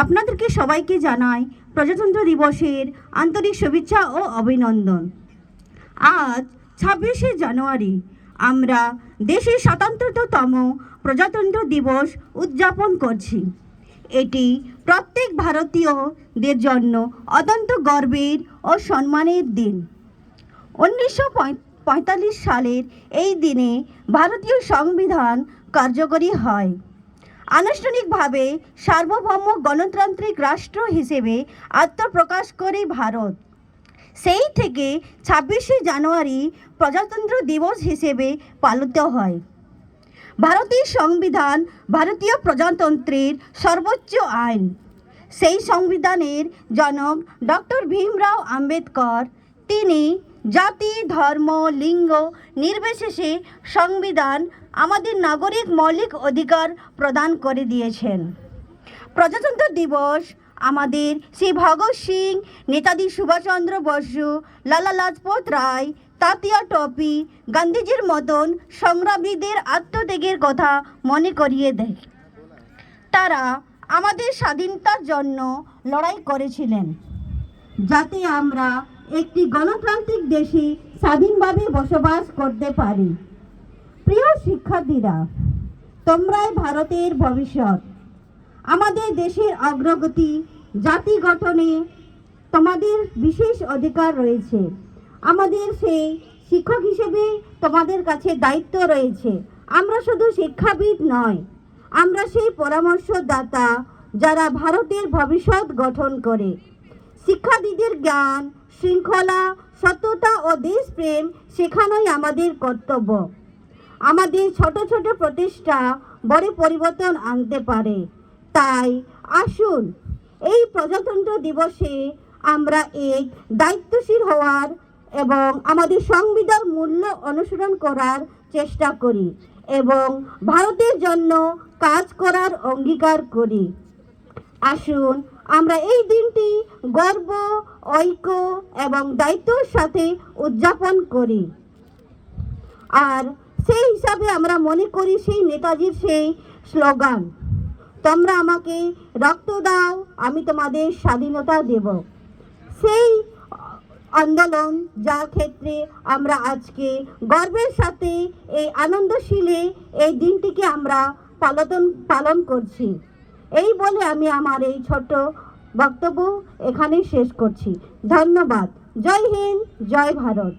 আপনাদেরকে সবাইকে জানাই প্রজাতন্ত্র দিবসের আন্তরিক শুভেচ্ছা ও অভিনন্দন। আজ 26শে জানুয়ারি আমরা দেশের ৭৭তম প্রজাতন্ত্র দিবস উদযাপন করছি। এটি প্রত্যেক ভারতীয়দের জন্য অত্যন্ত গর্বের ও সম্মানের দিন। 1945 সালের এই দিনে ভারতীয় সংবিধান কার্যকরী হয়। আনুষ্ঠানিকভাবে সার্বভৌম গণতান্ত্রিক রাষ্ট্র হিসেবে আত্মপ্রকাশ করে ভারত। সেই থেকে 26শে জানুয়ারি প্রজাতন্ত্র দিবস হিসেবে পালিত হয়। ভারতীয় সংবিধান ভারতীয় প্রজাতন্ত্রের সর্বোচ্চ আইন। সেই সংবিধানের জনক ডক্টর ভীমরাও আম্বেদকর। তিনি জাতি, ধর্ম, লিঙ্গ নির্বিশেষে সংবিধান আমাদের নাগরিক মৌলিক অধিকার প্রদান করে দিয়েছেন। প্রজাতন্ত্র দিবস আমাদের শ্রী ভগৎ সিং, নেতাজি সুভাষচন্দ্র বসু, লালা লাজপত রায়, তাতিয়া টপি, গান্ধীজির মতন সংগ্রামীদের আত্মত্যাগের কথা মনে করিয়ে দেয়। তারা আমাদের স্বাধীনতার জন্য লড়াই করেছিলেন, যাতে আমরা একটি গণতান্ত্রিক দেশে স্বাধীনভাবে বসবাস করতে পারি। প্রিয় শিক্ষার্থীরা, তোমরাই ভারতের ভবিষ্যৎ। আমাদের দেশের অগ্রগতি, জাতি গঠনে তোমাদের বিশেষ অধিকার রয়েছে। আমাদের সেই শিক্ষক হিসেবে তোমাদের কাছে দায়িত্ব রয়েছে। আমরা শুধু শিক্ষাবিদ নয়, আমরা সেই পরামর্শদাতা যারা ভারতের ভবিষ্যৎ গঠন করে। শিক্ষার্থীদের জ্ঞান, শৃঙ্খলা, সততা ও দেশপ্রেম শেখানোই আমাদের কর্তব্য। আমাদের ছোট ছোট প্রচেষ্টা বড় পরিবর্তন আনতে পারে। তাই আসুন এই প্রজাতন্ত্র দিবসে আমরা এক দায়িত্বশীল হওয়ার এবং আমাদের সংবিধান মূল্য অনুসরণ করার চেষ্টা করি এবং ভারতের জন্য কাজ করার অঙ্গীকার করি। আসুন আমরা এই দিনটি গর্ব, ঐক্য এবং দায়িত্বের সাথে উদযাপন করি। আর সেই হিসাবে আমরা মনে করি সেই নেতাজির সেই স্লোগান, তোমরা আমাকে রক্ত দাও, আমি তোমাদের স্বাধীনতা দেব। সেই আন্দোলন যার ক্ষেত্রে আমরা আজকে গর্বের সাথে এই আনন্দশীলে এই দিনটিকে আমরা পালন করছি। এই বলে আমি আমার এই ছোট বক্তব্য এখানেই শেষ করছি। ধন্যবাদ। জয় হিন্দ, জয় ভারত।